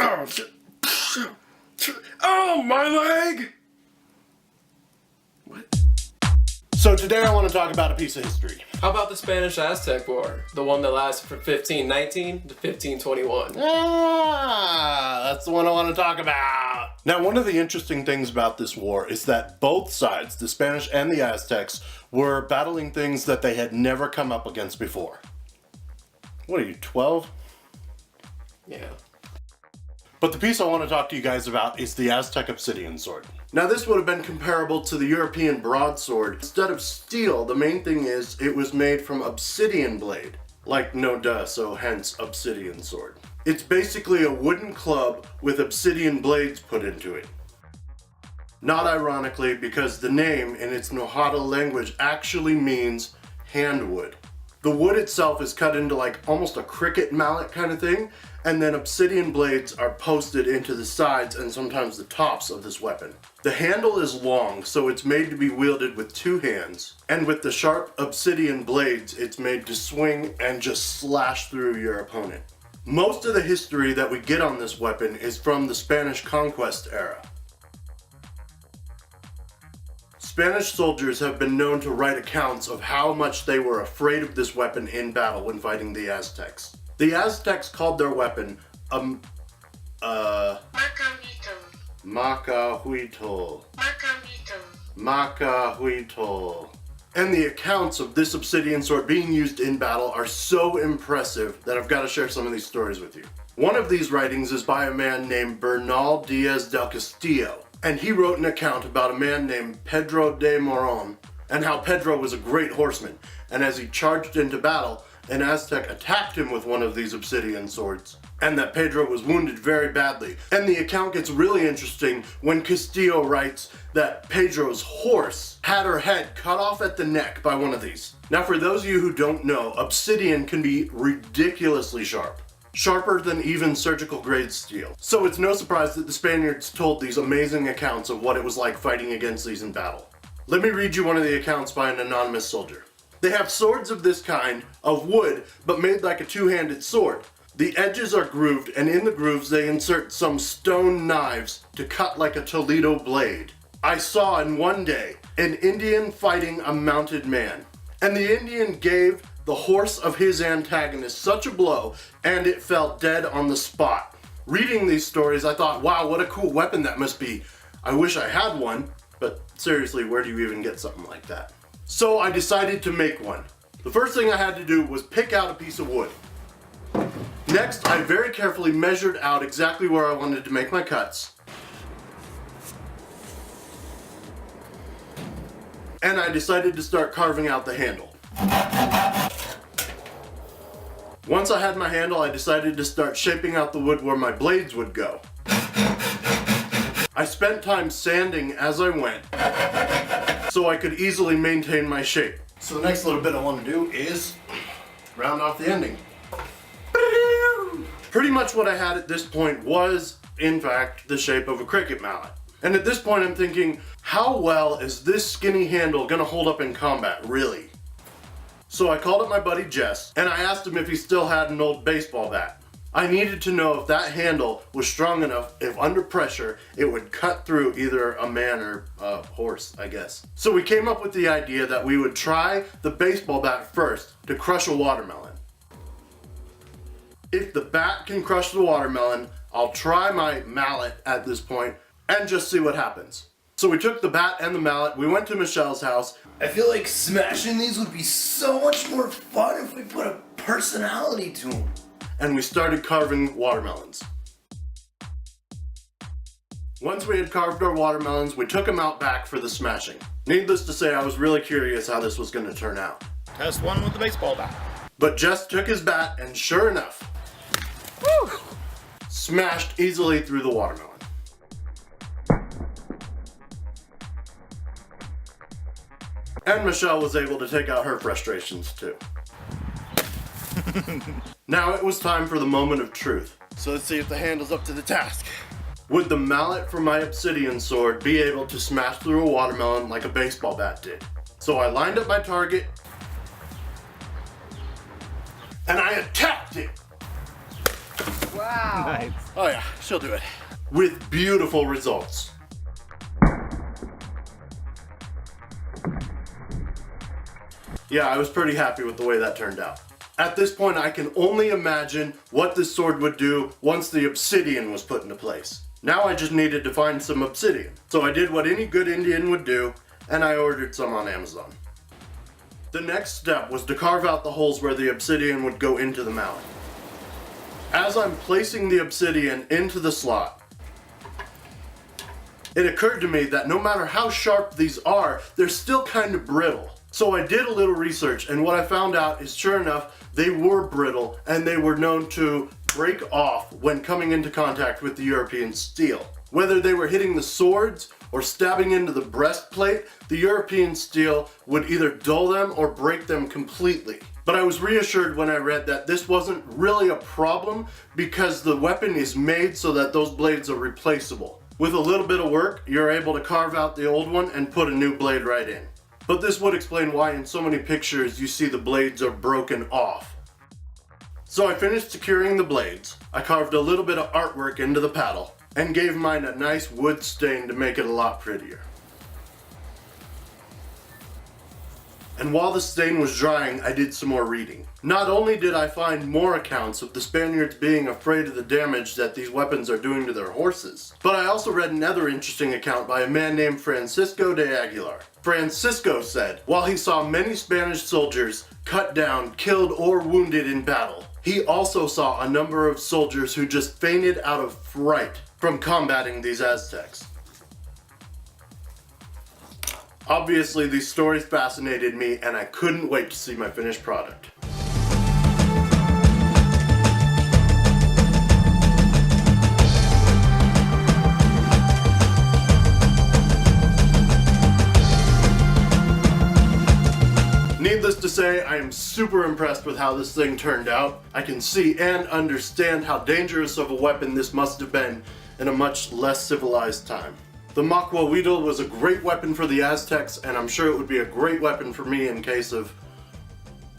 Oh, shit. Oh, my leg! What? So today I want to talk about a piece of history. How about the Spanish-Aztec War? The one that lasted from 1519 to 1521. That's the one I want to talk about. Now, one of the interesting things about this war is that both sides, the Spanish and the Aztecs, were battling things that they had never come up against before. What are you, 12? Yeah. But the piece I want to talk to you guys about is the Aztec obsidian sword. Now this would have been comparable to the European broadsword. Instead of steel, the main thing is it was made from obsidian blade. Like no duh, so hence obsidian sword. It's basically a wooden club with obsidian blades put into it. Not ironically, because the name in its Nahuatl language actually means handwood. The wood itself is cut into like almost a cricket mallet kind of thing, and then obsidian blades are posted into the sides and sometimes the tops of this weapon. The handle is long, so it's made to be wielded with two hands, and with the sharp obsidian blades, it's made to swing and just slash through your opponent. Most of the history that we get on this weapon is from the Spanish conquest era. Spanish soldiers have been known to write accounts of how much they were afraid of this weapon in battle when fighting the Aztecs. The Aztecs called their weapon MACUAHUITL. MACUAHUITL. And the accounts of this obsidian sword being used in battle are so impressive that I've got to share some of these stories with you. One of these writings is by a man named Bernal Diaz del Castillo, and he wrote an account about a man named Pedro de Moron, and how Pedro was a great horseman, and as he charged into battle, an Aztec attacked him with one of these obsidian swords, and that Pedro was wounded very badly. And the account gets really interesting when Castillo writes that Pedro's horse had her head cut off at the neck by one of these. Now for those of you who don't know, obsidian can be ridiculously sharp. Sharper than even surgical grade steel. So it's no surprise that the Spaniards told these amazing accounts of what it was like fighting against these in battle. Let me read you one of the accounts by an anonymous soldier. They have swords of this kind, of wood, but made like a two-handed sword. The edges are grooved, and in the grooves they insert some stone knives to cut like a Toledo blade. I saw in one day an Indian fighting a mounted man, and the Indian gave the horse of his antagonist such a blow, and it fell dead on the spot. Reading these stories, I thought, wow, what a cool weapon that must be. I wish I had one, but seriously, where do you even get something like that? So I decided to make one. The first thing I had to do was pick out a piece of wood. Next, I very carefully measured out exactly where I wanted to make my cuts. And I decided to start carving out the handle. Once I had my handle, I decided to start shaping out the wood where my blades would go. I spent time sanding as I went, so I could easily maintain my shape. So the next little bit I want to do is round off the ending. Pretty much what I had at this point was, in fact, the shape of a cricket mallet. And at this point I'm thinking, how well is this skinny handle gonna hold up in combat, really? So I called up my buddy Jess, and I asked him if he still had an old baseball bat. I needed to know if that handle was strong enough, if under pressure, it would cut through either a man or a horse, I guess. So we came up with the idea that we would try the baseball bat first to crush a watermelon. If the bat can crush the watermelon, I'll try my mallet at this point and just see what happens. So we took the bat and the mallet, we went to Michelle's house. I feel like smashing these would be so much more fun if we put a personality to them. And we started carving watermelons. Once we had carved our watermelons, we took them out back for the smashing. Needless to say, I was really curious how this was going to turn out. Test one with the baseball bat. But Jess took his bat and sure enough, woo, smashed easily through the watermelon. And Michelle was able to take out her frustrations too. Now it was time for the moment of truth. So let's see if the handle's up to the task. Would the mallet from my obsidian sword be able to smash through a watermelon like a baseball bat did? So I lined up my target, and I attacked it. Wow. Nice. Oh yeah, she'll do it. With beautiful results. Yeah, I was pretty happy with the way that turned out. At this point, I can only imagine what this sword would do once the obsidian was put into place. Now I just needed to find some obsidian. So I did what any good Indian would do, and I ordered some on Amazon. The next step was to carve out the holes where the obsidian would go into the MaLee. As I'm placing the obsidian into the slot, it occurred to me that no matter how sharp these are, they're still kind of brittle. So I did a little research, and what I found out is, sure enough, they were brittle and they were known to break off when coming into contact with the European steel. Whether they were hitting the swords or stabbing into the breastplate, the European steel would either dull them or break them completely. But I was reassured when I read that this wasn't really a problem because the weapon is made so that those blades are replaceable. With a little bit of work, you're able to carve out the old one and put a new blade right in. But this would explain why in so many pictures you see the blades are broken off. So I finished securing the blades, I carved a little bit of artwork into the paddle, and gave mine a nice wood stain to make it a lot prettier. And while the stain was drying, I did some more reading. Not only did I find more accounts of the Spaniards being afraid of the damage that these weapons are doing to their horses, but I also read another interesting account by a man named Francisco de Aguilar. Francisco said, while he saw many Spanish soldiers cut down, killed, or wounded in battle, he also saw a number of soldiers who just fainted out of fright from combating these Aztecs. Obviously, these stories fascinated me, and I couldn't wait to see my finished product. Needless to say, I am super impressed with how this thing turned out. I can see and understand how dangerous of a weapon this must have been in a much less civilized time. The MACUAHUITL was a great weapon for the Aztecs, and I'm sure it would be a great weapon for me in case of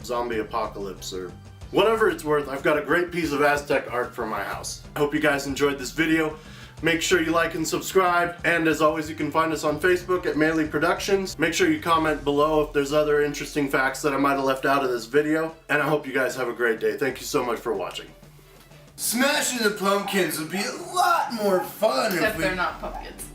zombie apocalypse or whatever it's worth. I've got a great piece of Aztec art for my house. I hope you guys enjoyed this video. Make sure you like and subscribe, and as always, you can find us on Facebook at MaLee Productions. Make sure you comment below if there's other interesting facts that I might have left out of this video, and I hope you guys have a great day. Thank you so much for watching. Smashing the pumpkins would be a lot more fun Except if we... they're not pumpkins.